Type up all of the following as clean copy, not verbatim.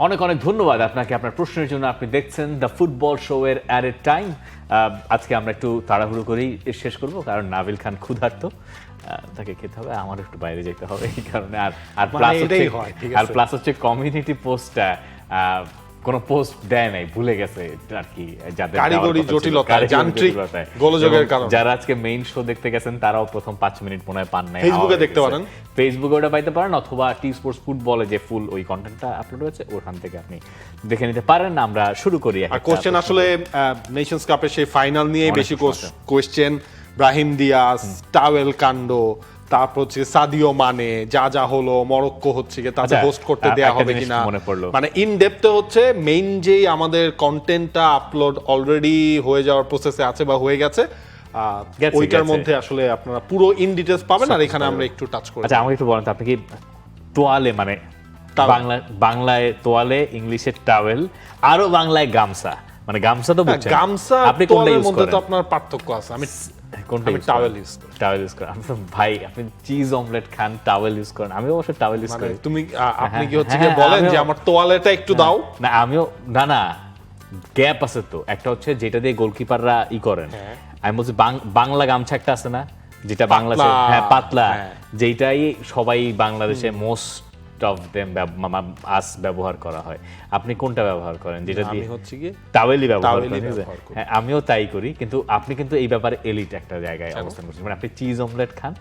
অনেক অনেক ধন্যবাদ আপনাকে আপনার প্রশ্নের জন্য। আপনি দেখছেন দ্য ফুটবল শো এর অ্যাডেড টাইম। আজকে আমরা একটু তাড়াহুড়ো করেই শেষ করব, কারণ নাবিল খান ক্ষুধার্ত, তাকে খেতে হবে, আমার একটু বাইরে যেতে হবে, এই কারণে। আর প্লাস হচ্ছে কমিউনিটি পোস্টটা কোনো পোস্ট দেয় নাই, ভুলে গেছে আর কি, যাদের কারিগরি জটিলতা, যান্ত্রিক গোলযোগের কারণে যারা আজকে মেইন শো দেখতে গেছেন তারাও প্রথম 5 মিনিট মনে হয় পান নাই। ফেসবুকে দেখতে পারেন, ফেসবুকে ওটা পাইতে পারেন, অথবা টি স্পোর্টস ফুটবলে যে ফুল ওই কন্টেন্টটা আপলোড হয়েছে ওখান থেকে আপনি দেখে নিতে পারেন। আমরা শুরু করি। আর কোশ্চেন আসলে নেশনস কাপের সেই ফাইনাল নিয়েই বেশি কোশ্চেন। ব্রাহিম দিয়াস, টাওয়েল কাণ্ড, তারপর হচ্ছে সাদিও মানে, যা যা হলো, মরক্কো হচ্ছে কি তাদের হোস্ট করতে দেয়া হবে কিনা, মানে ইন ডেপথে হচ্ছে মেইন যেই আমাদের কন্টেন্টটা আপলোড অলরেডি হয়ে যাওয়ার প্রসেসে আছে বা হয়ে গেছে, ওইটার মধ্যে আসলে আপনারা পুরো ইন ডিটেইলস পাবেন। আর এখানে আমরা একটু টাচ করি। আচ্ছা, আমাকে একটু বলেন তো, আপনি কি তোয়ালে মানে বাংলায় তোয়ালে, ইংলিশে টাওয়েল, আরো বাংলায় গামছা, মানে গামছা তো বুঝছেন, গামছা আপনি কোনটা ইউজ করেন? তো আপনার পার্থক্য আছে। আমি টাওয়েল ইউজ করি। টাওয়েল ইউজ করেন? ভাই, আপনি চিজ অমলেট খান, টাওয়েল ইউজ করেন? আমি অবশ্য টাওয়েল ইউজ করি। আপনি কি হচ্ছে কি বলেন যে আমার তোয়ালেটা একটু দাও? না, আমিও না, গ্যাপ আছে তো। একটা হচ্ছে যেটা দিয়ে গোলকিপাররা করেন, আমি বলছি বাংলা গামছা একটা আছে না, যেটা বাংলাদেশে পাতলা, যেটাই সবাই বাংলাদেশে মোস্ট অফ দেম ব্যবহার করা হয়। আপনি কোনটা ব্যবহার করেন? যেটা দিয়ে হচ্ছে কি টাওয়েলই ব্যবহার করেন। হ্যাঁ, আমিও তাই করি, কিন্তু আপনি কিন্তু এই ব্যাপারে এলিট একটা জায়গায় অবস্থান করছেন। মানে আপনি চিজ অমলেট খান,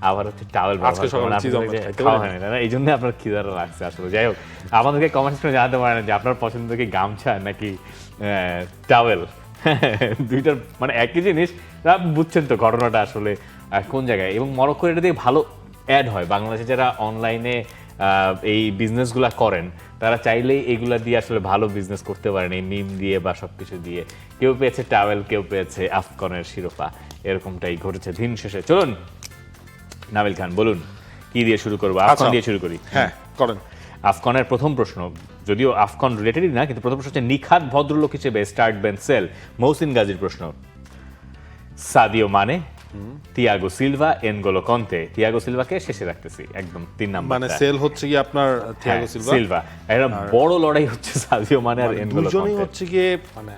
আবার হচ্ছে টাওয়েল ব্যবহার করেন, এই জন্য আপনার খিদাটা লাগছে আসলে। যাই হোক, আমাদেরকে কমেন্টস করে জানাতে পারেন যে আপনার পছন্দ কি গামছা নাকি টাওয়েল। দুইটার মানে একই জিনিস, বুঝছেন তো ঘটনাটা আসলে কোন জায়গায়। এবং মরক্কো এটা দিয়ে ভালো অ্যাড হয়। বাংলাদেশে যারা অনলাইনে এই বিজনেসগুলা করেন, তারা চাইলেই এগুলা দিয়ে আসলে ভালো বিজনেস করতে পারেন, এই মিম দিয়ে বা সবকিছু দিয়ে। কেউ পেয়েছে টাওয়েল, কেউ পেয়েছে আফকনের শিরোপা, এরকমটাই ঘটেছে দিন শেষে। চলুন নাবিল খান, বলুন কি দিয়ে শুরু করবো? আফকন দিয়ে শুরু করি। হ্যাঁ, করেন। আফকনের প্রথম প্রশ্ন, যদিও আফকন রিলেটেডই না, কিন্তু প্রথম প্রশ্ন হচ্ছে নিখাত ভদ্রলোক হিসেবে স্টার্ট বেনসেল মহসিন গাজীর প্রশ্ন। Sadio Mane, Thiago Silva, N'Golo Kante. Thiago সিলভাকে শেষে রাখতেছি, একদম 3 নাম্বার। মানে সেল হচ্ছে কি আপনার থিয়াগো সিলভা। একটা বড় লড়াই হচ্ছে সাদিও মানে আর এনগোলো কন্তে। দুজনেই হচ্ছে কি মানে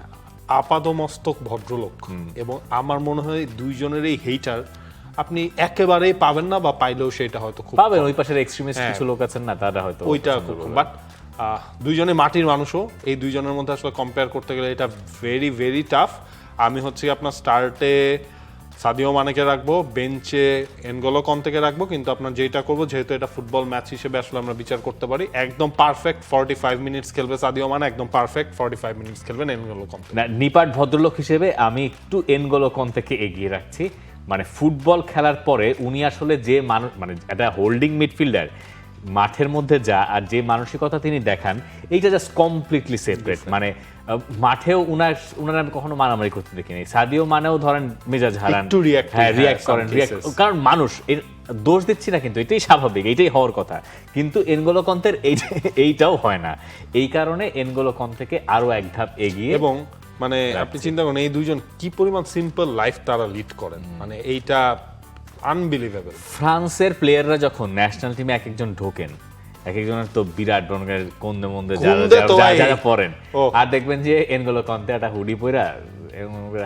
আপাদমস্তক ভদ্রলোক, এবং আমার মনে হয় দুইজনেরই হেটার আপনি একেবারেই পাবেন না, বা পাইলেও সেটা হয়তো খুব পাবেন। ওই পাশের এক্সট্রিমিস্ট কিছু লোক আছেন না, তারা হয়তো ওইটা খুব, বাট দুইজনে মাটির মানুষও। এই দুইজনের মধ্যে আসলে কম্পেয়ার করতে গেলে এটা ভেরি ভেরি টাফ। আমি হচ্ছে আপনার স্টার্টে সাদিও মানেকে রাখবো, বেঞ্চে এনগোলো কন্তেকে রাখবো, কিন্তু আপনার যেটা করবো, যেহেতু এটা ফুটবল ম্যাচ হিসেবে আসলে আমরা বিচার করতে পারি, একদম পারফেক্ট 45 মিনিটস খেলবে সাদিও মানে, একদম পারফেক্ট 45 মিনিটস খেলবেন এনগোলো কন্তে। না, নিপাট ভদ্রলোক হিসেবে আমি একটু এনগোলো কন্তেকে এগিয়ে রাখছি। মানে ফুটবল খেলার পরে উনি আসলে যে মানুষ, মানে একটা হোল্ডিং মিডফিল্ডার, মাঠের মধ্যে যা আর যে মানসিকতা তিনি দেখান, এইটা জাস্ট কমপ্লিটলি সেপারেট। মানে মাঠেও উনারা আমি কখনো মারামারি করতে দেখিনি। সাদিও মানেও ধরেন মেজাজ হারান, রিয়াক্ট করেন, কারণ মানুষ, এর দোষ দিচ্ছি না, কিন্তু এটাই স্বাভাবিক, এইটাই হওয়ার কথা। কিন্তু এনগোলো কন্তের এইটাও হয় না। এই কারণে এনগোলো কন্তেকে আরো এক ধাপ এগিয়ে। এবং মানে আপনি চিন্তা করেন এই দুইজন কি পরিমাণ সিম্পল লাইফ তারা লিড করেন, মানে এইটা আনবিলিভেবল। ফ্রান্সের প্লেয়াররা যখন ন্যাশনাল টিমে এক একজন ঢোকেন, এক একজনের তো বিরাট রঙের কন্দে মন্দে যারা পড়েন, আর দেখবেন যে এনগোলো কন্তে একটা হুডি পরা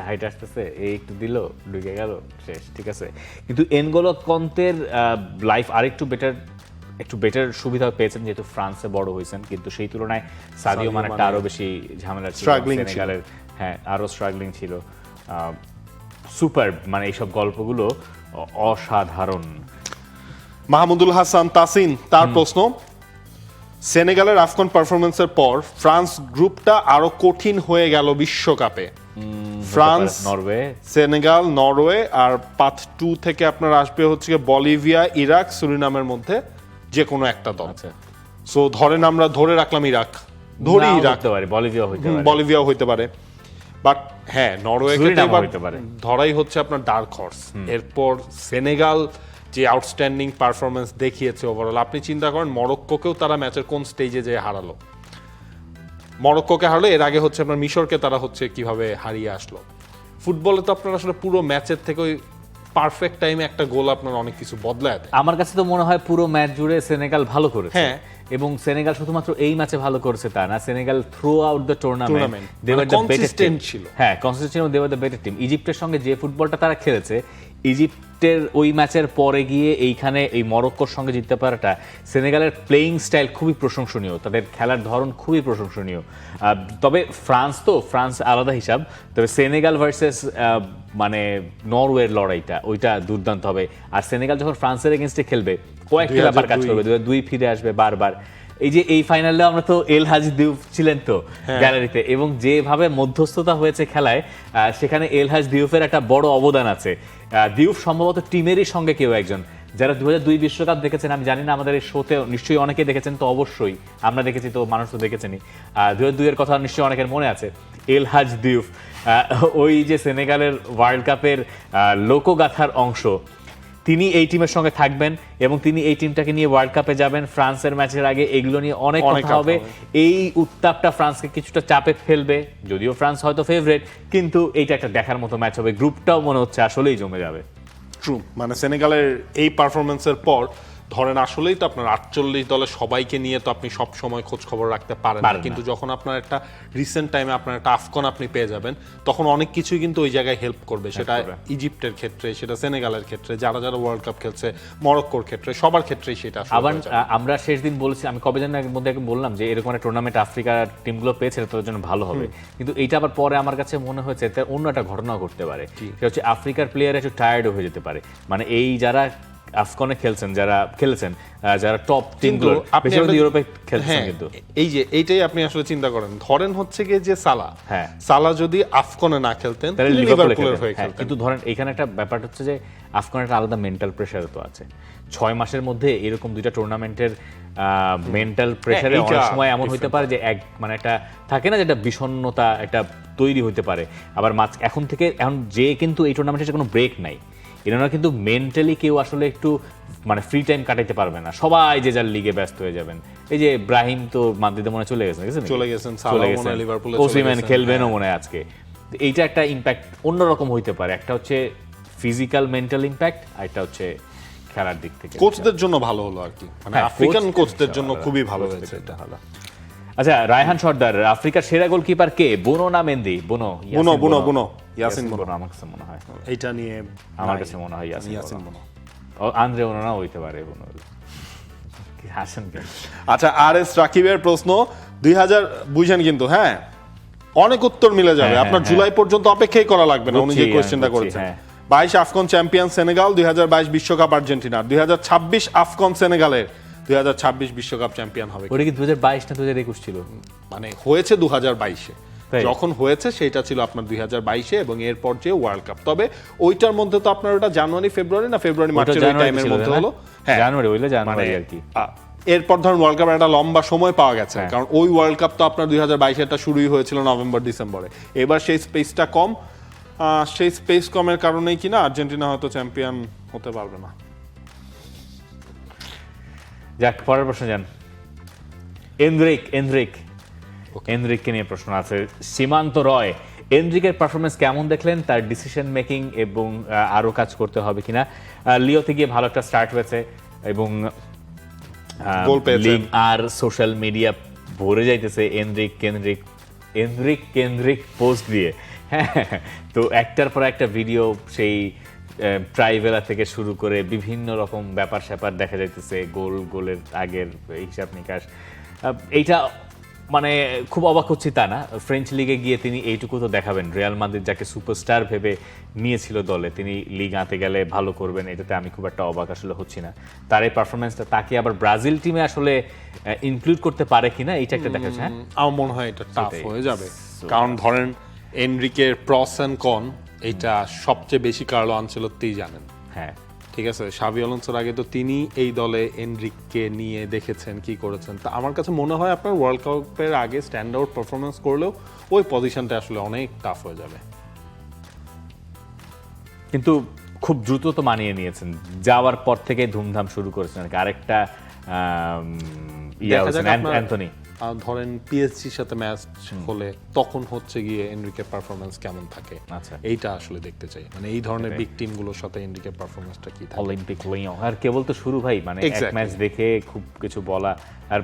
হাইট আসতেছে, এই একটু দিল, ঢুকে গেল, শেষ, ঠিক আছে। কিন্তু এনগোলো কন্তের লাইফ আরেকটু বেটার সুবিধা পেয়েছেন, যেহেতু ফ্রান্সে বড় হয়েছেন। কিন্তু সেই তুলনায় সাদিও মানেটা আরো বেশি ঝামেলা ছিল, সেনেগালের আরো স্ট্রাগলিং ছিল। সুপার, মানে এইসব গল্পগুলো অসাধারণ। মাহমুদুল হাসান তাসিন, তার প্রশ্ন, সেনেগালের আফকন পারফরমেন্সের পর ফ্রান্স গ্রুপটা আরো কঠিন হয়ে গেল বিশ্বকাপে। ফ্রান্স, নরওয়ে, সেনেগাল, নরওয়ে, আর পাথ 2 থেকে আপনার আসবে হচ্ছে বলিভিয়া, ইরাক, সুরিনামের মধ্যে যে কোনো একটা দল। সো আমরা ধরে রাখলাম ইরাক, বলিভিয়া হইতে পারে, বাট হ্যাঁ, নরওয়েকে ধরাই হচ্ছে আপনার ডার্ক হর্স। এরপর সেনেগাল যে আউটস্ট্যান্ডিং পারফরমেন্স দেখিয়েছে ওভারঅল, আপনি চিন্তা করেন মরক্কোকেও তারা ম্যাচের কোন স্টেজে যে হারালো। মরক্কোকে হারলো, এর আগে হচ্ছে আপনার মিশরকে তারা হচ্ছে কিভাবে হারিয়ে আসলো। ফুটবলে তো আপনার আসলে পুরো ম্যাচের থেকে ওই পারফেক্ট টাইমে একটা গোল আপনার অনেক কিছু বদলায় দেয়। আমার কাছে তো মনে হয় পুরো ম্যাচ জুড়ে সেনেগাল ভালো করেছে। হ্যাঁ, এবং সেনেগাল শুধুমাত্র এই ম্যাচে ভালো করেছে তা না, Senegal throughout the tournament they were the better team ছিল। হ্যাঁ, consistent, they were the better team. ইজিপ্টের সঙ্গে যে ফুটবলটা তারা খেলেছে, ইজিপ্টের ওই ম্যাচের পরে গিয়ে এইখানে এই মরক্কোর সঙ্গে জিততে পারাটা, সেনেগালের প্লেয়িং স্টাইল খুবই প্রশংসনীয়, তাদের খেলার ধরন খুবই প্রশংসনীয়। তবে ফ্রান্স আলাদা হিসাব, তবে সেনেগাল ভার্সেস মানে নরওয়ের লড়াইটা ওইটা দুর্দান্ত হবে। আর সেনেগাল যখন ফ্রান্সের এগেনস্টে খেলবে, কয়েকটা ব্যাপার কাজ করবে, 2002 ফিরে আসবে বারবার। এই যে এই ফাইনালে আমরা তো এল হাজি দিউফ ছিলেন তো গ্যালারিতে, এবং যেভাবে মধ্যস্থতা হয়েছে খেলায়, সেখানে এল হাজ দিউফের একটা বড় অবদান আছে। দিউফ সম্ভবত টিমেরই সঙ্গে কেউ একজন, যারা 2002 বিশ্বকাপ দেখেছেন, আমি জানি না আমাদের এই শোতে নিশ্চয়ই অনেকে দেখেছেন, তো অবশ্যই আমরা দেখেছি, তো মানুষ তো দেখেছেনই। 2002 এর কথা নিশ্চয়ই অনেকের মনে আছে। এল হাজ দিউফ ওই যে সেনেগালের ওয়ার্ল্ড কাপের লোকগাথার অংশ, তিনি এই টিমের সঙ্গে থাকবেন এবং তিনি এই টিমটাকে নিয়ে ওয়ার্ল্ড কাপে যাবেন। ফ্রান্সের ম্যাচের আগে এগুলো নিয়ে অনেক কথা হবে। এই উত্তাপটা ফ্রান্সকে কিছুটা চাপে ফেলবে, যদিও ফ্রান্স হয়তো ফেভারিট, কিন্তু এইটা একটা দেখার মতো ম্যাচ হবে। গ্রুপটাও মনে হচ্ছে আসলেই জমে যাবে। ট্রু, মানে সেনেগালের এই পারফরমেন্সের পর ধরেন আসলেই তো আপনার 48 দলে সবাইকে নিয়ে তো আপনি সব সময় খোঁজ খবর রাখতে পারেন না, কিন্তু যখন আপনার একটা রিসেন্ট টাইমে আপনার একটা আফকন আপনি পেয়ে যাবেন, তখন অনেক কিছুই কিন্তু ওই জায়গায় হেল্প করবে। সেটা ইজিপ্টের ক্ষেত্রে, সেটা সেনেগালের ক্ষেত্রে, যারা যারা ওয়ার্ল্ড কাপ খেলছে, মরক্কোর ক্ষেত্রে, সবার ক্ষেত্রেই সেটা। আবার আমরা শেষ দিন বলেছি, আমি কবে জানি এর মধ্যে বললাম যে এরকম একটা টুর্নামেন্ট আফ্রিকার টিমগুলো পেয়েছে, তাদের জন্য ভালো হবে। কিন্তু এইটা আবার পরে আমার কাছে মনে হয়েছে অন্য একটা ঘটনাও ঘটতে পারে। সেটা হচ্ছে আফ্রিকার প্লেয়ার একটু টায়ার্ড হয়ে যেতে পারে। মানে এই যারা আফকনে খেলছেন, যারা টপ টিমগুলো বেশিরভাগ ইউরোপে খেলছেন, কিন্তু এই যে এইটাই আপনি আসলে চিন্তা করেন, ধরেন হচ্ছে গিয়ে যে সালা যদি আফকনে না খেলতেন তাহলে লিভারপুলের হয়ে খেলতেন। কিন্তু ধরেন এখানে একটা ব্যাপার হচ্ছে যে আফকনের একটা আলাদা মেন্টাল প্রেসার তো আছে। 6 মাসের মধ্যে এরকম দুইটা টুর্নামেন্টের মেন্টাল প্রেসারে অনেক সময় এমন হইতে পারে যে মানে একটা থাকে না, যেটা বিষণ্ণতা একটা তৈরি হইতে পারে। আবার এখন যে কিন্তু এই টুর্নামেন্টের কোনো ব্রেক নাই, এনারা কিন্তু মেন্টালি কেউ আসলে একটু মানে ফ্রি টাইম কাটাইতে পারবে না, সবাই যে যার লিগে ব্যস্ত হয়ে যাবেন। এই যে ব্রাহিম তো মাদ্রিদে মনে চলে গেছেন, ওসিমান খেলবেনও মনে হয় আজকে। এইটা একটা ইম্প্যাক্ট অন্যরকম হইতে পারে। একটা হচ্ছে ফিজিক্যাল মেন্টাল ইম্প্যাক্ট, আর একটা হচ্ছে খেলার দিক থেকে। কোচদের জন্য ভালো হলো আর কি, মানে আফ্রিকান কোচদের জন্য খুবই ভালো হয়েছে এটা। আচ্ছা, রায়হান সর্দার, আফ্রিকার সেরা গোলকিপার কে, বুনো না মেন্দি? বুনো, ইয়াসিন বুনো আমার কাছে মনে হয়, এইটা নিয়ে আমার কাছে মনে হয় ইয়াসিন বুনো। আন্দ্রে ওনারা হইতে পারে বুনো। হাসেন কেন? আচ্ছা, আর এস রাকিবের প্রশ্ন 2000 বুঝেন কিন্তু, হ্যাঁ অনেক উত্তর মিলে যাবে, আপনার জুলাই পর্যন্ত অপেক্ষাই করা লাগবে না। উনি যে কোশ্চেনটা করেছেন, 22 আফকন চ্যাম্পিয়ন সেনেগাল, 2022 বিশ্বকাপ আর্জেন্টিনার, 2026 আফকন সেনেগালের, 2026 বিশ্বকাপ চ্যাম্পিয়ন হবে। ওটা কি 2022 না 2021 ছিল? মানে হয়েছে 2022-এ, যখন হয়েছে সেটা ছিল আপনার 2022-এ, এবং এরপর যে ওয়ার্ল্ড কাপ। তবে ওইটার মধ্যে তো আপনার ওটা জানুয়ারি মার্চের টাইমের মধ্যে হলো। হ্যাঁ, জানুয়ারি আর কি। এরপর ধরুন ওয়ার্ল্ড কাপের একটা লম্বা সময় পাওয়া গেছে, কারণ ওই ওয়ার্ল্ড কাপ তো আপনার 2022-এরটা শুরুই হয়েছিল নভেম্বর ডিসেম্বরে। এবার সেই স্পেসটা কম, সেই স্পেস কমের কারণেই কিনা আর্জেন্টিনা হয়তো চ্যাম্পিয়ন হতে পারবে না। যাক, পরের প্রশ্ন যান। এনরিককে নিয়ে প্রশ্ন আছে। সীমান্ত রয়, এনরিকের পারফরমেন্স কেমন দেখলেন? তার ডিসিশন মেকিং এবং আরো কাজ করতে হবে কিনা? লিওতে গিয়ে ভালো একটা স্টার্ট হয়েছে এবং লিগ আর সোশ্যাল মিডিয়া ভরে যাইতেছে এনরিক পোস্ট দিয়ে। হ্যাঁ, তো একটার পর একটা ভিডিও, সেই ট্রাইভেলা থেকে শুরু করে বিভিন্ন রকম ব্যাপার স্যাপার দেখা যাইতেছে, গোলের আগের হিসাব নিকাশ। এইটা মানে খুব অবাক হচ্ছি তা না। ফ্রেঞ্চ লিগে গিয়ে তিনি এইটুকু তো দেখাবেন, রিয়াল মাদ্রিদ যাকে সুপারস্টার ভেবে নিয়েছিল দলে, তিনি লিগ আনতে গেলে ভালো করবেন, এটাতে আমি খুব একটা অবাক আসলে হচ্ছি না। তার এই পারফরমেন্সটা তাকে আবার ব্রাজিল টিমে আসলে ইনক্লুড করতে পারে কিনা, এইটা একটা দেখা যায়। আমার মনে হয় এটা টাফ হয়ে যাবে, কারণ ধরেন এনরিকের প্রস এন্ড কন এইটা সবচেয়ে বেশি কার্লো আনচেলত্তিই জানেন। হ্যাঁ, ঠিক আছে, শাভি আলোনসোর আগে তো তিনি এই দলে এনরিককে নিয়ে দেখেছেন, কি করেছেন। তা আমার কাছে মনে হয় আপনার ওয়ার্ল্ড কাপের আগে স্ট্যান্ড আউট পারফরমেন্স করলেও ওই পজিশনটা আসলে অনেক টাফ হয়ে যাবে। কিন্তু খুব দ্রুত তো মানিয়ে নিয়েছেন, যাওয়ার পর থেকে ধুমধাম শুরু করেছেন। আরেকটা অ্যান্থনি, ধরেন পিএসজির সাথে ম্যাচ হলে তখন হচ্ছে গিয়ে এনরিকের পারফরম্যান্স কেমন থাকে, আচ্ছা এইটা আসলে দেখতে চাই, মানে এই ধরনের বিগ টিমগুলোর সাথে এনরিকের পারফরম্যান্সটা কি থাকে। অলিম্পিক লিওন আর কেবল তো শুরু ভাই, মানে এক ম্যাচ দেখে খুব কিছু বলা, আর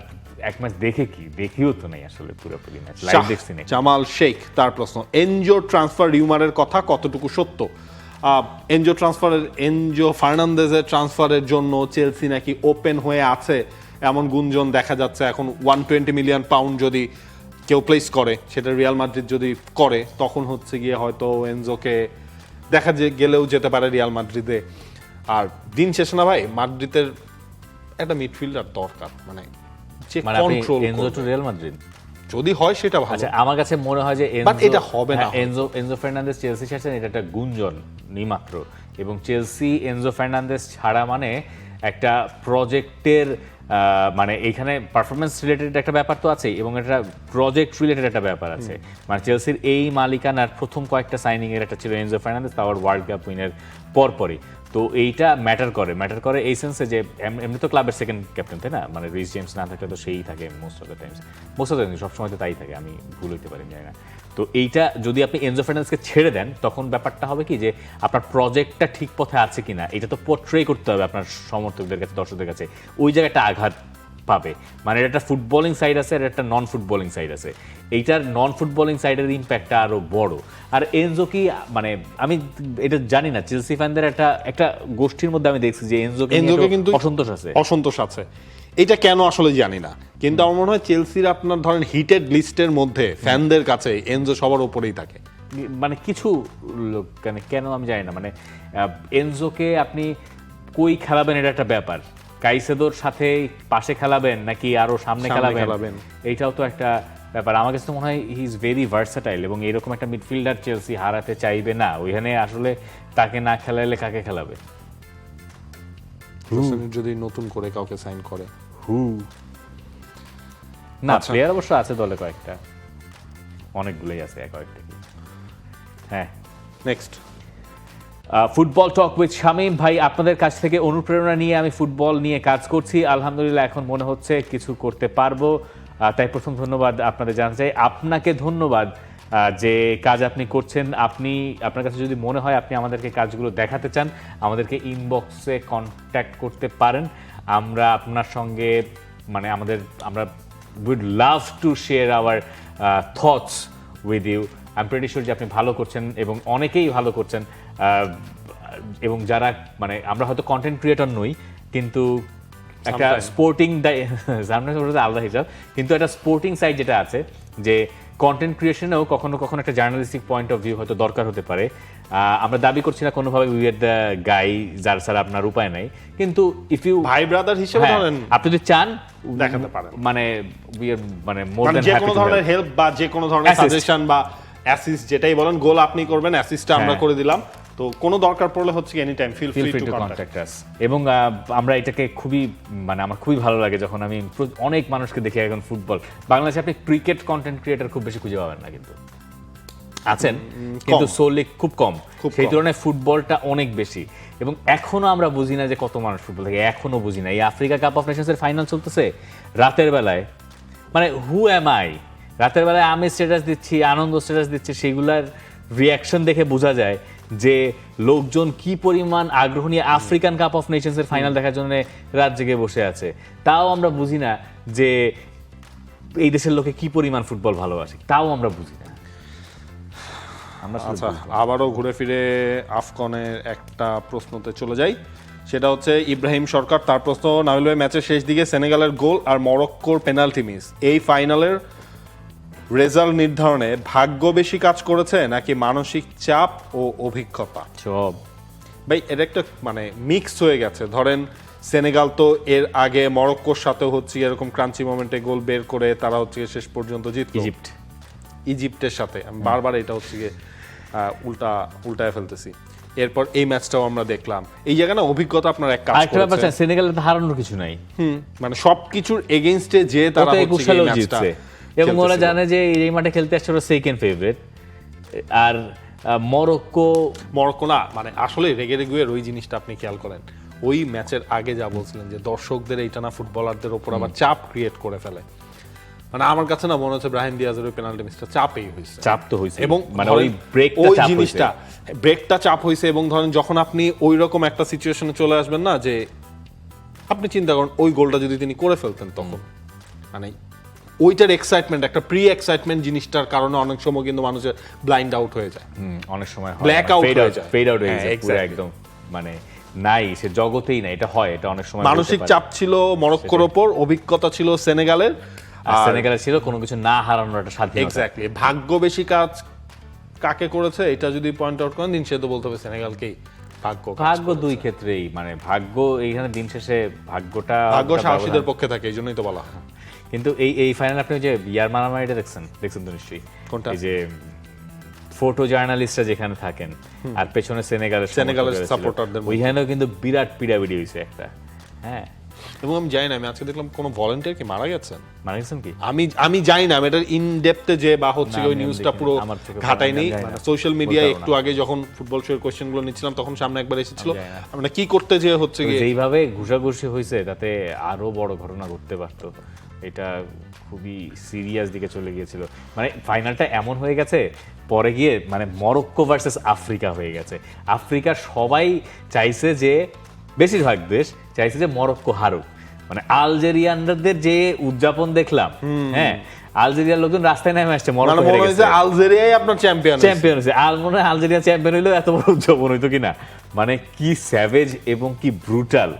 এক ম্যাচ দেখে কি দেখিও তো নাই আসলে পুরোপুরি ম্যাচ লাইভ দেখছি না। জামাল শেখ তার প্রশ্ন, এনজো ট্রান্সফার রিউমারের কথা কতটুকু সত্য? এনজো ফার্নান্দেজের ট্রান্সফারের জন্য চেলসি নাকি ওপেন হয়ে আছে এমন গুঞ্জন দেখা যাচ্ছে এখন। 120 মিলিয়ন পাউন্ড যদি কেউ প্লেস করে, সেটা রিয়াল মাদ্রিদ যদি করে, তখন হচ্ছে গিয়ে হয়তো এনজোকে দেখা গেলেও যেতে পারে রিয়াল মাদ্রিদে। আর দিন শেষে না ভাই, মাদ্রিদের একটা মিডফিল্ডার দরকার, মানে যে control Enzo to Real Madrid যদি হয় সেটা ভালো। আচ্ছা, আমার কাছে মনে হয় যে এটা হবে না। এনজো ফার্নান্দেজ চেলসি ছাড়ছেন, এটা একটা গুঞ্জন মাত্র, এবং চেলসি এনজো ফার্নান্দেজ ছাড়া মানে একটা প্রজেক্টের মানে এখানে পারফরমেন্স রিলেটেড একটা ব্যাপার তো আছে, এবং একটা প্রজেক্ট রিলেটেড একটা ব্যাপার আছে। মানে চেলসির এই মালিকানার প্রথম কয়েকটা সাইনিং এর একটা ছিল এনজো ফার্নান্দেজ, তাও ওয়ার্ল্ড কাপ উইনের পরপরই। তো এইটা ম্যাটার করে এই সেন্সে যে এমনি তো ক্লাবের সেকেন্ড ক্যাপ্টেন, তাই না? মানে রিস জেমস না থাকলে তো সেই থাকে মোস্ট অফ দ্য টাইমস, সবসময় তো তাই থাকে, আমি ভুল হইতে পারি জানি না। তো এইটা যদি আপনি এনজো ফার্নান্দেজকে ছেড়ে দেন, তখন ব্যাপারটা হবে কি যে আপনার প্রজেক্টটা ঠিক পথে আছে কিনা এটা তো পোর্ট্রে করতে হবে আপনার সমর্থকদের কাছে, দর্শকদের কাছে। ওই জায়গাটা আঘাত পাবে, মানে এটা একটা ফুটবলিং সাইড আছে আর একটা নন ফুটবলিং সাইড আছে। এইটার নন ফুটবলিং সাইডের ইম্প্যাক্টটা আরো বড়। আর এনজো কি, মানে আমি এটা জানি না, চেলসি ফ্যানদের একটা গোষ্ঠীর মধ্যে আমি দেখছি যে এনজোকে কিন্তু অসন্তোষ আছে। এটা কেন আসলে জানি না, কিন্তু আমার মনে হয় চেলসির আপনার ধরেন হিটেড লিস্টের মধ্যে ফ্যানদের কাছে এনজো সবার উপরেই থাকে। মানে কিছু লোক কেন আমি জানি না, মানে এনজোকে আপনি কই খেলাবেন এটা একটা ব্যাপার, কাইসেদোর সাথে পাশে খেলাবেন নাকি আরো সামনে খেলাবেন, এইটাও তো একটা ব্যাপার। আমার কাছে তো মনে হয় হি ইজ ভেরি ভার্সাটাইল, এবং এরকম একটা মিডফিল্ডার চেলসি হারাতে চাইবে না। ওইখানে আসলে তাকে না খেলাইলে কাকে খেলাবে? যদি নতুন করে কাউকে সাইন করে না, প্লেয়ার অবশ্য আছে দলে কয়েকটা, অনেকগুলোই আছে কয়েকটা। হ্যাঁ, next football talk with Shamim ভাই, আপনাদের কাছ থেকে অনুপ্রেরণা নিয়ে আমি ফুটবল নিয়ে কাজ করছি, আলহামদুলিল্লাহ এখন মনে হচ্ছে কিছু করতে পারবো। তাই প্রথম ধন্যবাদ আপনাদের জানাতে চাই। আপনাকে ধন্যবাদ যে কাজ আপনি করছেন। আপনার কাছে যদি মনে হয় আপনি আমাদেরকে কাজগুলো দেখাতে চান, আমাদেরকে ইনবক্সে কন্ট্যাক্ট করতে পারেন। আমরা আপনার সঙ্গে মানে আমরা we'd love to share our thoughts with you. I am pretty sure যে আপনি ভালো করছেন, এবং অনেকেই ভালো করছেন। এবং যারা মানে আমরা হয়তো কন্টেন্ট ক্রিয়েটর নই, কিন্তু একটা স্পোর্টিং আলাদা হিসাব, কিন্তু একটা স্পোর্টিং সাইড যেটা আছে, যে কন্টেন্ট ক্রিয়েশনেও কখনো কখনো একটা জার্নালিস্টিক পয়েন্ট অফ ভিউ হয়তো দরকার হতে পারে। আমরা দাবি করছি না কোনোভাবে উই আর দ্য গাই যার ছাড়া আপনার উপায় নাই, কিন্তু ইফ ইউ ভাই ব্রাদার হিসেবে ধরেন আপনি যদি চান দেখাতে পারেন, মানে উই আর মানে মোর দ্যান যে হ্যাপি কোনো ধরনের হেল্প বা যে কোনো ধরনের সাজেশন বা অ্যাসিস্ট যেটাই বলেন, গোল আপনি করবেন, অ্যাসিস্টটা আমরা করে দিলাম। তো কোনো দরকার পড়লে হচ্ছে any time feel free to contact us. এবং আমরা এটাকে খুবই মানে আমার খুবই ভালো লাগে যখন আমি অনেক মানুষকে দেখি এখন ফুটবল বাংলাদেশে আপনি ক্রিকেট কন্টেন্ট ক্রিয়েটর খুব বেশি খুঁজে পাবেন না, কিন্তু আছেন, কিন্তু সোলি খুব কম। সেই তুলনায় ফুটবলটা অনেক বেশি, এবং এখনো আমরা বুঝি না যে কত মানুষ ফুটবল দেখে, এখনো বুঝি না। এই আফ্রিকা কাপ অফ নেশনস এর ফাইনাল চলতেছে রাতের বেলায়, মানে হু এম আই, রাতের বেলায় আমি স্ট্যাটাস দিচ্ছি, আনন্দ স্ট্যাটাস দিচ্ছি, সেগুলার রিয়াকশন দেখে বোঝা যায় যে লোকজন কি পরিমাণ আগ্রহ নিয়ে আফ্রিকান কাপ অফ নেশনস এর ফাইনাল দেখার জন্য রাত জেগে বসে আছে। তাও আমরা বুঝি না যে এই দেশের লোকে কি পরিমাণ ফুটবল ভালোবাসে, তাও আমরা বুঝি না। আচ্ছা, আবারও ঘুরে ফিরে আফকনের একটা প্রশ্নতে চলে যাই, সেটা হচ্ছে ইব্রাহিম সরকার, তার প্রশ্ন, নাবিল ভাই ম্যাচের শেষ দিকে সেনেগালের গোল আর মরক্কোর পেনাল্টি মিস, এই ফাইনালের রেজাল্ট নির্ধারণে ভাগ্য বেশি কাজ করেছে নাকি মানসিক চাপ ও অভিজ্ঞতা? সব ভাই এটা একটা মানে মিক্স হয়ে গেছে। ধরেন সেনেগাল তো এর আগে মরক্কোর সাথে হচ্ছে এরকম ক্রাঞ্চি মোমেন্টে গোল বের করে তারা হচ্ছে শেষ পর্যন্ত জিতলো ইজিপ্টের সাথে। আমি বারবার এটা হচ্ছে উল্টায় ফেলতেছি। এরপর এই ম্যাচটাও আমরা দেখলাম, এই জায়গায় না অভিজ্ঞতা আপনার এক কাজ করেছে। সেনেগালের তো হারানোর কিছু নাই, মানে সবকিছুর এগেইনস্টে যে তারা হচ্ছে এই ম্যাচটা, এবং ওরা জানে যে এই মাঠে খেলতে আসছে ওরা সেকেন্ড ফেভারিট। আর মরক্কো না, মানে আসলে রেগুয়ের ওই জিনিসটা আপনি খেয়াল করেন, ওই ম্যাচের আগে যা বলছিলেন যে দর্শকদের এইটা না ফুটবলারদের উপর আবার চাপ ক্রিয়েট করে ফেলে। মানে আমার কাছে না মনে হচ্ছে ব্রাহিম দিয়াজের ওই পেনাল্টি মিসটা চাপেই হয়েছে, চাপ তো হয়েছে এবং মানে ওই ব্রেকটা ওই চাপ জিনিসটা ব্রেকটা চাপ হয়েছে, এবং ধরেন যখন আপনি ওই রকম একটা সিচুয়েশনে চলে আসবেন না, যে আপনি চিন্তা করেন ওই গোলটা যদি তিনি করে ফেলতেন তখন, মানে ওইটার এক্সাইটমেন্ট, একটা প্রি এক্সাইটমেন্ট জিনিসটার কারণে অনেক সময় কিন্তু মানুষের ব্লাইন্ড আউট হয়ে যায়, অনেক সময় ব্ল্যাক আউট হয়ে যায়, ফেড আউট হয়ে হ্যাঁ, যায় পুরো exactly. একদম, মানে নাই সে জগতেই নাই, এটা হয়, এটা অনেক সময় মানসিক চাপ ছিল মরক্কোর ওপর, অভিজ্ঞতা ছিল সেনেগালের, সেনেগালের ছিল কোনো কিছু না হারানোর একটা স্বাধীনতা। এক্স্যাক্টলি ভাগ্য বেশি কাজ কাকে করেছে এটা যদি পয়েন্ট আউট করেন, দিন সে তো বলতে হবে সেনেগালকেই ভাগ্য দুই ক্ষেত্রেই, মানে ভাগ্য এইখানে দিন শেষে ভাগ্যটা সাহসীদের পক্ষে থাকে, এই জন্যই তো বলা হয়। কিন্তু এই ফাইনাল আপনি যে ইয়ার মারামারিটা দেখছেন তো নিশ্চয়ই, কোনটা? এই যে ফটো জার্নালিস্টরা যেখানে থাকেন আর পেছনে সেনেগালের সাপোর্টারদের, ওইখানেও কিন্তু বিরাট পিড়াপিড়ি হয়েছে একটা। হ্যাঁ, এবং আমি জানি না, আমি আজকে দেখলাম কোনো ভলান্টিয়ার কি মারা গেছেন, মারা গেছেন কি আমি জানি না, আমি এটার ইন ডেপথে যে বা হচ্ছে ওই নিউজটা পুরো ঘাটাই নেই, সোশ্যাল মিডিয়ায় একটু আগে যখন ফুটবল শোয়ের কোশ্চেন গুলো নিচ্ছিলাম তখন সামনে একবার এসেছিল, আমরা কি করতে যে হচ্ছে গিয়ে যেইভাবে ঘুষাঘুষি হয়েছে তাতে আরো বড় ঘটনা ঘটতে পারতো, এটা খুবই সিরিয়াস দিকে চলে গিয়েছিল। মানে ফাইনালটা এমন হয়ে গেছে পরে গিয়ে, মানে মরক্কো ভার্সেস আফ্রিকা হয়ে গেছে। আফ্রিকার সবাই চাইছে যে, বেশিরভাগ দেশ চাইছে যে মরক্কো হারুক। মানে আলজেরিয়ানদের যে উদযাপন দেখলাম, হ্যাঁ, আলজেরিয়ার লোকজন রাস্তায় নেমে আসছে, মরক্কো হেরে গেছে, আলজেরিয়াই আপনার চ্যাম্পিয়ন হয়েছে। মনে হয় আলজেরিয়া চ্যাম্পিয়ন হইলেও এত বড় উদযাপন হইতো কিনা। মানে কি স্যাভেজ এবং কি ব্রুটাল।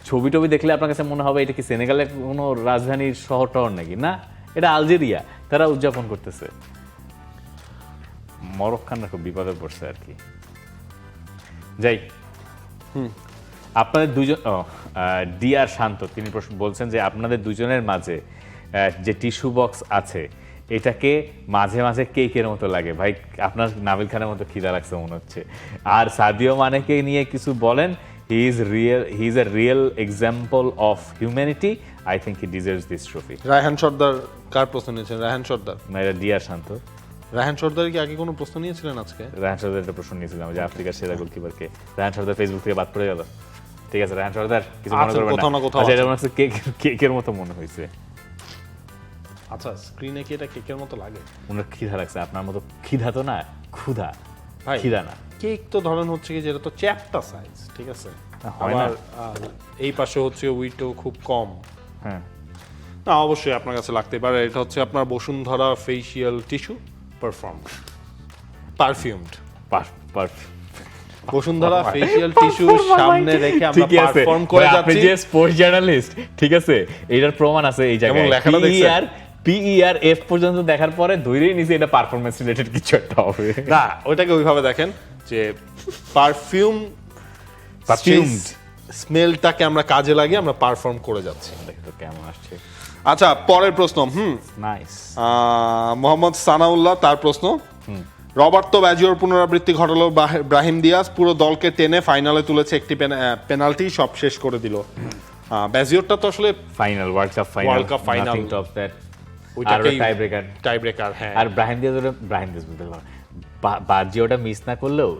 ছবি টবি দেখলে আপনার কাছে মনে হবে এটা কি সেনেগালের কোনো রাজধানীর শহর টহর নাকি, না, এটা আলজেরিয়া, তারা উদযাপন করতেছে। মরক্কানরা খুব বিপদে পড়ছে আর কি। যাই, আপনাদের দুজন, ডিআর শান্ত তিনি বলছেন যে আপনাদের দুজনের মাঝে যে টিস্যু বক্স আছে এটাকে মাঝে মাঝে কেকের মতো লাগে। ভাই, আপনার নাবিল খানের মতো খিদা লাগছে মনে হচ্ছে। আর সাদিও মানেকে নিয়ে কিছু বলেন, he is a real example of humanity. I think he deserves this trophy. Raihan Sardar কার প্রশ্ন নিয়েছেন? রায়হান সর্দার, না, এটা ডিআর শান্ত। রায়হান সর্দার কি আগে কোনো প্রশ্ন নিয়েছিলেন আজকে? রায়হান সর্দার একটা প্রশ্ন নিয়েছিলাম যে আফ্রিকার সেরা গোলকিপারকে। রায়হান সর্দার ফেসবুক থেকে বাদ পড়ে গেল। ঠিক আছে, রায়হান সর্দার কিছু মনে করবেন না, আচ্ছা, এটা মনে হচ্ছে কেকের মতো মনে হয়েছে। আচ্ছা, স্ক্রিনে কি এটা কেকের মতো লাগে? ওনার খিদা লাগছে, আপনার মতো খিদা তো না, ক্ষুধা, ভাই খিদা না। কেক তো ধরেন হচ্ছে কি যেটা তো চ্যাপটা সাইজ, ঠিক আছে, হয় না। আবার এই পাশে হচ্ছে উইটও খুব কম। হ্যাঁ, না, অবশ্যই আপনার কাছে লাগতে পারে। এটা হচ্ছে আপনার Bashundhara facial tissue perfumed. Bashundhara facial tissue সামনে রেখে আমরা পারফর্ম করে যাচ্ছি। আপনি যে স্পোর্টস জার্নালিস্ট, ঠিক আছে, এটার প্রমাণ আছে এই জায়গায়। লেখাটা দেখছেন? PER পর্যন্ত দেখার পরে ধরেই নিছে এটা পারফরম্যান্স রিলেটেড কিছু একটা হবে। না, ওইটাকে ওইভাবে দেখেন যে পারফিউমড স্মেলটাকে আমরা কাজে লাগিয়ে আমরা পারফর্ম করে যাচ্ছি। দেখো তো কেমন আসছে। আচ্ছা, পরের প্রশ্ন। নাইস। মোহাম্মদ সানাউল্লাহ, তার প্রশ্ন, রবার্তো বাজিওর পুনরাবৃত্তি ঘটালো ব্রাহিম দিয়াজ, পুরো দলকে টেনে ফাইনালে তুলেছে, একটি পেনাল্টি সব শেষ করে দিল। বাজিওরটা তো আসলে final, world cup final, nothing top that. ওইটাকেই টাই ব্রেকার, হ্যাঁ। আর ব্রাহিম দিয়াজ বলতে বাজিওটা মিস না করলেও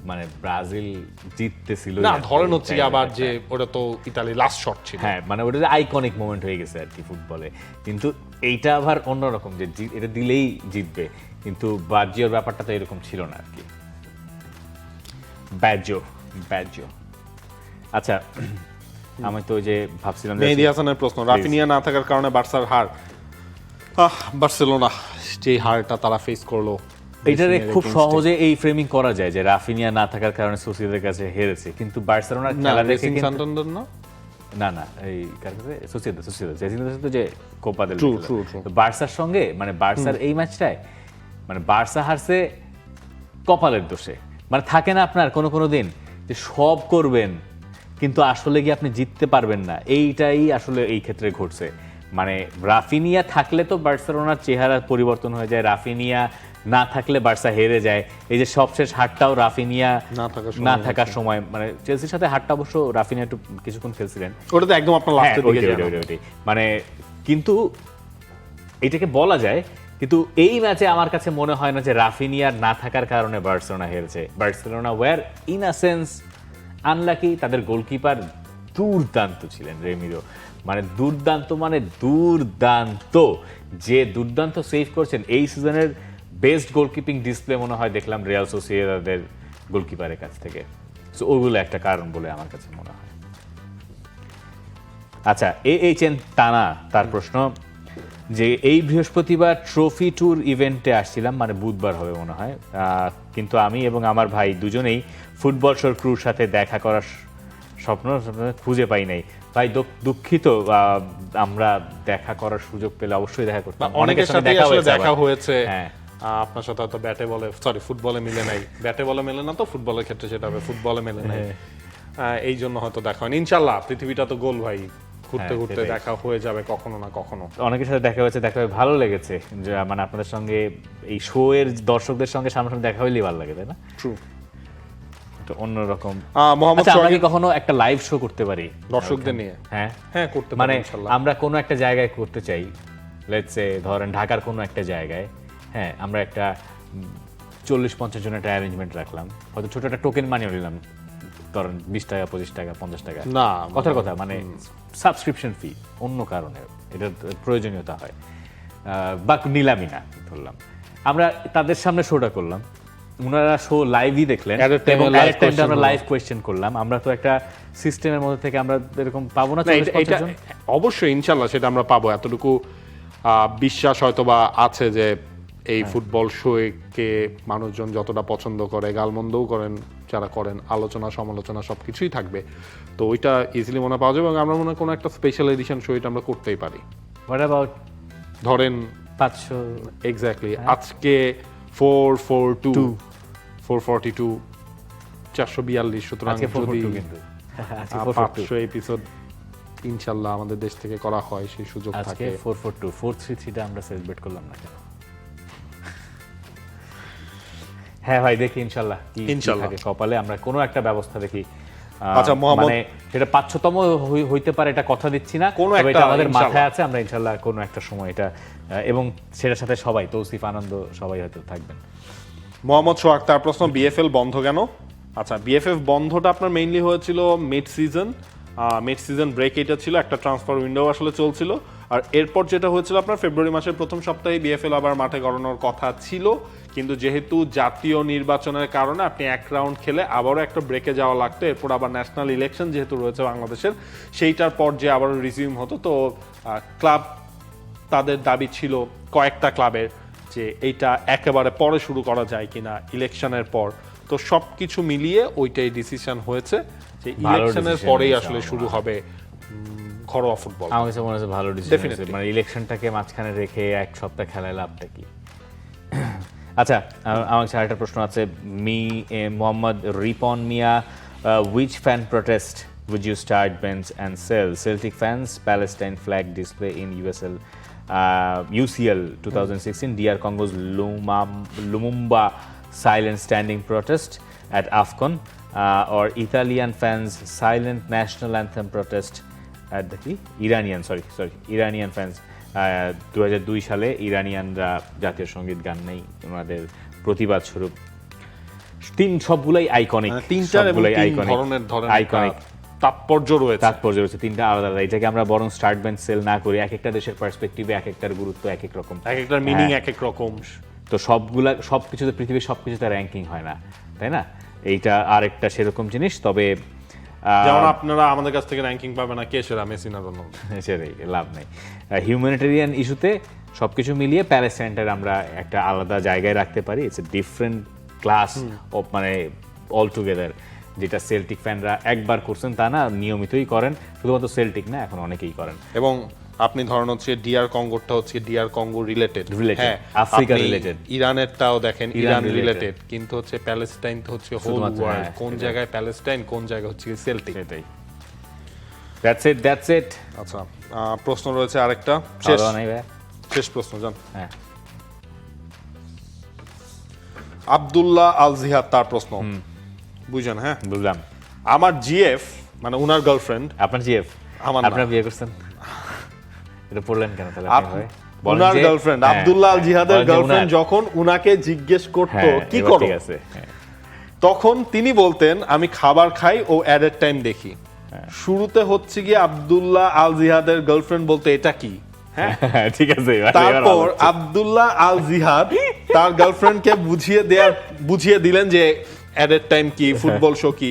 মানে ব্রাজিল জিততেছিল না, ধরেন হচ্ছে আবার যে ওটা তো ইতালি লাস্ট শট ছিল, হ্যাঁ, মানে ওটা যে আইকনিক মোমেন্ট হয়ে গেছে আর কি ফুটবলে। কিন্তু এইটা আবার অন্যরকম, যে এটা দিলেই জিতবে, কিন্তু বাজিওর ব্যাপারটা তো এরকম ছিল না আর কি। ব্যাজো। আচ্ছা, আমি তো যে ভাবছিলাম, মেহেদী হাসানের প্রশ্ন, রাফিনিয়া না থাকার কারণে বার্সার হার। বার্সেলোনা যে হারটা তারা ফেস করলো, এইটারে খুব সহজে এই ফ্রেমিং করা যায় যে রাফিনিয়া না থাকার কারণে সোসিয়েদাদের কাছে হেরেছে, কিন্তু বার্সেলোনার খেলা দেখে না, এই কার কাছে সোসিয়েদাদ তো যে কোপা দেল রে, তো বার্সার সঙ্গে, মানে বার্সার এই ম্যাচটায় মানে বার্সা হারছে কপালের দোষে। মানে থাকে না আপনার কোনো দিন যে সব করবেন কিন্তু আসলে কি আপনি জিততে পারবেন না, এইটাই আসলে এই ক্ষেত্রে ঘটছে। মানে রাফিনিয়া থাকলে তো বার্সেলোনার চেহারার পরিবর্তন হয়ে যায়, রাফিনিয়া না থাকলে বার্সা হেরে যায়। এই যে সবশেষ হারটাও রাফিনিয়া না থাকার সময়, মানে চেলসির সাথে হারটা অবশ্য রাফিনিয়া একটু কিছুক্ষণ খেলছিলেন, ওটা তো একদম আপনার লাস্টের দিকে, মানে কিন্তু এটাকে বলা যায়। কিন্তু এই ম্যাচে আমার কাছে মনে হয় না যে রাফিনিয়ার না থাকার কারণে বার্সেলোনা হেরেছে। Barcelona were in a sense unlucky, তাদের গোলকিপার দুর্দান্ত ছিলেন রেমিরো। মানে দুর্দান্ত যে দুর্দান্ত সেভ করছেন এই সিজনের বেস্ট গোলকিপিং ডিসপ্লে মনে হয় দেখলাম রিয়াল সোসিয়েদাদের গোলকিপারের কাছ থেকে। সো ওগুলো একটা কারণ বলে আমার কাছে মনে হয়। আচ্ছা, AHN টানা তার প্রশ্ন যে এই বৃহস্পতিবার ট্রফি ট্যুর ইভেন্টে আসছিলাম, মানে বুধবার হবে মনে হয়, কিন্তু আমি এবং আমার ভাই দুজনেই ফুটবল শোর ক্রুর সাথে দেখা করার স্বপ্ন খুঁজে পাই নাই। ভাই দুঃখিত, আমরা দেখা করার সুযোগ পেলে অবশ্যই দেখা করতাম। অনেকের সাথে দেখা হয়েছে, আপনার সাথে হয়তো ফুটবলে মিলে নাই, ব্যাটে বলে মেলে না, তো ফুটবলের ক্ষেত্রে সেটা হবে, ফুটবলে মেলে নাই, এই জন্য হয়তো দেখা হয়নি। ইনশাল্লাহ, পৃথিবীটা তো গোল ভাই, ঘুরতে ঘুরতে দেখা হয়ে যাবে কখনো না কখনো। অনেকের সাথে দেখা হয়েছে, দেখা হয়ে ভালো লেগেছে, মানে আপনাদের সঙ্গে এই শো এর দর্শকদের সঙ্গে সামনাসামনি দেখা হইলেই ভালো লাগে, তাই না? ট্রু। অন্যরকম মোহাম্মদ আমরা কি কখনো একটা লাইভ শো করতে পারি দর্শকদের নিয়ে? হ্যাঁ করতে পারি, মানে ইনশাআল্লাহ। আমরা কোনো একটা জায়গায় করতে চাই, লেটস সে ধরেন ঢাকার কোনো একটা জায়গায়, হ্যাঁ, আমরা একটা 40-50 জনের একটা অ্যারেঞ্জমেন্ট রাখলাম, হয়তো ছোট একটা টোকেন মানিয়ে নিলাম, ধরেন 20 টাকা, 25 টাকা, 50 টাকা, না কথার কথা, মানে সাবস্ক্রিপশন ফি, অন্য কারণে এটার প্রয়োজনীয়তা হয়, বা নিলামই না ধরলাম, আমরা তাদের সামনে শোটা করলাম, ওনারা শো লাইভই দেখলেন এবং আমরা লাইভ কোয়েশ্চেন করলাম। আমরা তো একটা সিস্টেমের মধ্যে থেকে আমরা এরকম পাবো না? এটা অবশ্যই ইনশাআল্লাহ সেটা আমরা পাবো, এতটুকু বিশ্বাস হয়তো বা আছে যে এই ফুটবল শোকে মানুষজন যতটা পছন্দ করে, গালমন্দও করেন যারা করেন, আলোচনা সমালোচনা সবকিছুই থাকবে, তো ওইটা ইজিলি মনে পাওয়া যাবে। এবং আমরা মনে হয় কোনো একটা স্পেশাল এডিশন শো এটা আমরা করতেই পারি। হোয়াট অ্যাবাউট ধরেন 500? এক্স্যাক্টলি, আজকে 442 442, সুতরাং যদি 500 এপিসোড ইনশাআল্লাহ আমাদের দেশ থেকে করা হয়, সেই সুযোগ থাকে। আজকে 442, 433টা আমরা সেলিব্রেট করলাম না কেন? হ্যাঁ ভাই, দেখি ইনশাআল্লাহ কি থাকে কপালে, আমরা কোনো একটা ব্যবস্থা দেখি। আচ্ছা মোহাম্মদ, মানে সেটা 500তম হইতে পারে এটা কথা দিচ্ছি না, তবে এটা আমাদের মাথায় আছে, আমরা ইনশাআল্লাহ কোনো একটা সময় এটা, এবং সেটার সাথে সবাই, তৌসিফ, আনন্দ সবাই হয়তো থাকবেন। মোহাম্মদ সোহাগ তার প্রশ্ন, বিএফএল বন্ধ কেন? আচ্ছা, বিএফএফ বন্ধটা আপনার মেইনলি হয়েছিল মিড সিজন ব্রেক, এটা ছিল একটা ট্রান্সফার উইন্ডো আসলে চলছিল, আর এরপর যেটা হয়েছিল আপনার ফেব্রুয়ারি মাসের প্রথম সপ্তাহে বিএফএল আবার মাঠে গড়ানোর কথা ছিল, কিন্তু যেহেতু জাতীয় নির্বাচনের কারণে আপনি এক রাউন্ড খেলে আবারও একটা ব্রেকে যাওয়া লাগতো, এরপর আবার ন্যাশনাল ইলেকশন যেহেতু রয়েছে বাংলাদেশের, সেইটার পর যে আবারও রিজিউম হতো, তো ক্লাব তাদের দাবি ছিল কয়েকটা ক্লাবের যে এইটা একেবারে পরে শুরু করা যায় কিনা ইলেকশনের পর, তো সবকিছু মিলিয়ে ওইটাই ডিসিশন হয়েছে যে ইলেকশনের পরেই আসলে শুরু হবে ঘরোয়া ফুটবল। আমার কাছে মনে হচ্ছে ভালো ডিসিশন, মানে ইলেকশনটাকে মাঝখানে রেখে এক সপ্তাহ খেলায় লাভটা কি? আচ্ছা, আমার কাছে আরেকটা প্রশ্ন আছে, মোহাম্মদ রিপন মিয়া, which fan protest would you start, bench and sell? Celtic fans, Palestine flag display in UCL 2016, DR Congo's Lumumba silent standing protest at AFCON, or Italian fans silent national anthem protest at the Iranian fans 2002 সালে ইরানিয়ানরা জাতীয় সঙ্গীত গান নেই ওনাদের প্রতিবাদ স্বরূপ। সবগুলাই iconic, সবগুলাই আইকনিক তাৎপর্য রয়েছে, তিনটা আলাদা আলাদা। এটাকে আমরা বরং স্টার্ট বেঞ্চ সেল না করি, এক একটা দেশের পার্সপেক্টিভে এক একটার গুরুত্ব এক এক রকম, এক একটার মিনিং এক এক রকম, তো সবকিছুতে পৃথিবীর সবকিছুতে র্যাঙ্কিং হয় না, তাই না? এইটা আরেকটা সেরকম জিনিস। তবে যেমন আপনারা আমাদের কাছ থেকে র্যাঙ্কিং পাবে না কে সেরা, মেসি না রোনালদো, সেটাই, লাভ নাই। হিউম্যানিটেরিয়ান ইস্যুতে সবকিছু মিলিয়ে প্যালেস্টাইনটার আমরা একটা আলাদা জায়গায় রাখতে পারি, it's a different class of, মানে অল টুগেদার, যেটা সেল্টিক ফ্যানরা একবার করছেন তা না, নিয়মিতই করেন, শুধুমাত্র সেল্টিক না, এখন অনেকেই করেন। এবং আপনি ধরেন হচ্ছে ডিআর কঙ্গোটা হচ্ছে ডিআর কঙ্গো রিলেটেড, হ্যাঁ, আফ্রিকা রিলেটেড, ইরানেরটাও দেখেন ইরান রিলেটেড, কিন্তু হচ্ছে প্যালেস্টাইন তো হচ্ছে হোল ওয়ার্ল্ড, কোন জায়গায় প্যালেস্টাইন, কোন জায়গায় হচ্ছে সেল্টিক, সেটাই। That's it. আচ্ছা, প্রশ্ন রয়েছে আরেকটা, শেষ প্রশ্ন জান। হ্যাঁ, আব্দুল্লাহ আল জিহাদ তার প্রশ্ন, বুঝেন? হ্যাঁ বুঝলাম। আমার জিএফ মানে উনার গার্লফ্রেন্ড, আপনার জিএফ, আপনার বিয়ে করছেন, এটা পড়লেন কেন তাহলে? উনার গার্লফ্রেন্ড আব্দুল্লাহ আল জিহাদের গার্লফ্রেন্ড যখন উনাকে জিজ্ঞেস করতো কি করো, তখন তিনি বলতেন আমি খাবার খাই ও অ্যাডেড টাইম দেখি। শুরুতে হচ্ছে কি আব্দুল্লাহ আল জিহাদের গার্লফ্রেন্ড বলতে এটা কি? হ্যাঁ ঠিক আছে। তারপর আব্দুল্লাহ আল জিহাদ তার গার্লফ্রেন্ডকে বুঝিয়ে দিলেন যে অ্যাডেড টাইম কি, ফুটবল শো কি।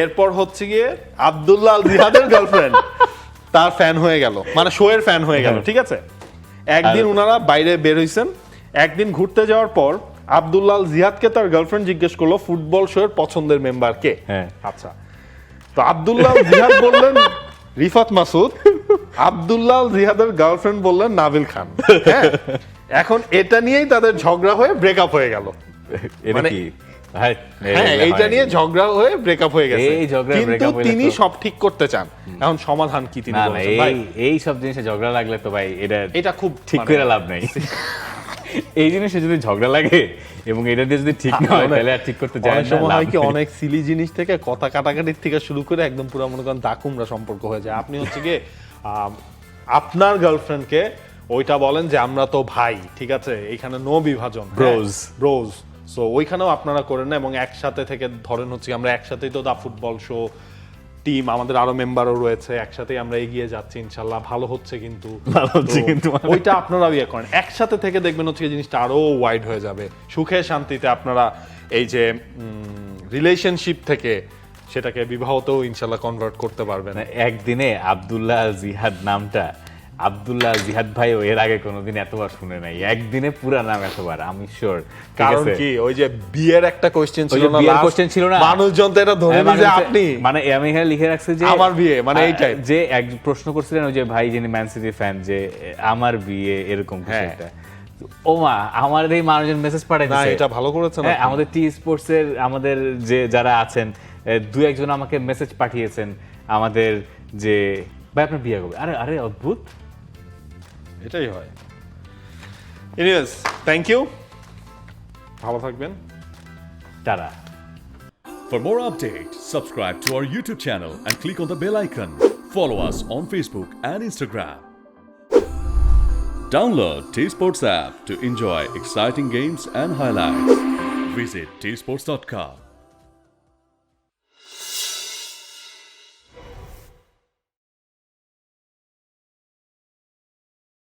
এরপর হচ্ছে গিয়ে আব্দুল্লাহ আল জিহাদের গার্লফ্রেন্ড তার ফ্যান হয়ে গেল, মানে শো এর ফ্যান হয়ে গেল, ঠিক আছে। একদিন ওনারা বাইরে বের হইছেন, একদিন ঘুরতে যাওয়ার পর আব্দুল্লাহ আল জিহাদকে তার গার্লফ্রেন্ড জিজ্ঞেস করলো ফুটবল শো এর পছন্দের মেম্বার কে। আচ্ছা, তো আব্দুল্লাহ আল জিহাদ বললেন রিফাত মাসুদ, আব্দুল্লাহ আল জিহাদের গার্লফ্রেন্ড বললেন নাবিল খান। হ্যাঁ, এখন এটা নিয়েই তাদের ঝগড়া হয়ে ব্রেকআপ হয়ে গেল। মানে হ্যাঁ, এইটা নিয়ে ঝগড়া হয়ে ব্রেকআপ হয়ে গেছে, কিন্তু তিনি সব ঠিক করতে চান। এখন সমাধান কি তিনি বলছেন? ভাই এই সব জিনিসে ঝগড়া লাগলে তো ভাই এটা খুব ঠিক করে লাভ নাই। এই জিনিসে যদি ঝগড়া লাগে এবং এটা দিয়ে যদি ঠিক না হয় তাহলে আর ঠিক করতে যায় না। সময় হয় কি অনেক সিলি জিনিস থেকে কথা কাটাকাটির থেকে শুরু করে একদম পুরো মনে করেন দাকুমরা সম্পর্ক হয়ে যায়। আপনি হচ্ছে গিয়ে আপনার গার্লফ্রেন্ডকে ওইটা বলেন যে আমরা তো ভাই, ঠিক আছে, এখানে নো বিভাজন, ব্রোজ। সো ওইখানেও আপনারা করেন না, এবং একসাথে থেকে ধরেন হচ্ছে আমরা একসাথেই তো দা ফুটবল শো টিম, আমাদের আরো মেম্বারও রয়েছে, একসাথেই আমরা এগিয়ে যাচ্ছি ইনশাল্লাহ, ভালো হচ্ছে কিন্তু ওইটা আপনারা ইয়ে করেন। একসাথে থেকে দেখবেন হচ্ছে জিনিসটা আরো ওয়াইড হয়ে যাবে, সুখে শান্তিতে আপনারা এই যে রিলেশনশিপ থেকে সেটাকে বিবাহতেও ইনশাল্লাহ কনভার্ট করতে পারবেন। একদিনে আব্দুল্লাহ জিহাদ নামটা, আব্দুল্লাহ জিহাদ ভাই এর আগে কোনোদিন এতবার শুনে নাই, একদিনে পুরো নাম এতবার, আমি শিওর। কারণ কি ওই যে বিয়ের একটা কোশ্চেন ছিল না, মানুষজন তো এটা ধরে নিয়ে যে আপনি, মানে আমি এখানে লিখে রাখছি যে আমার বিয়ে, মানে এই টাইপ, যে এক প্রশ্ন করছিলেন ওই যে ভাই যিনি ম্যান সিটি ফ্যান, যে আমার বিয়ে এরকম কিছু একটা। ও মা, আমার এই মানুষজন মেসেজ পাঠাইছে, না এটা ভালো করেছেন। আমাদের টি স্পোর্টস এর আমাদের যে যারা আছেন দুই একজন আমাকে মেসেজ পাঠিয়েছেন আমাদের, যে ভাই আপনার বিয়ে হবে। আরে আরে অদ্ভুত, এটাই হয়। এনিওয়েজ, থ্যাংক ইউ, ভালো থাকবেন, tata. For more updates, subscribe to our YouTube channel and click on the bell icon. Follow us on Facebook and Instagram. Download T-Sports app to enjoy exciting games and highlights. Visit tsports.com.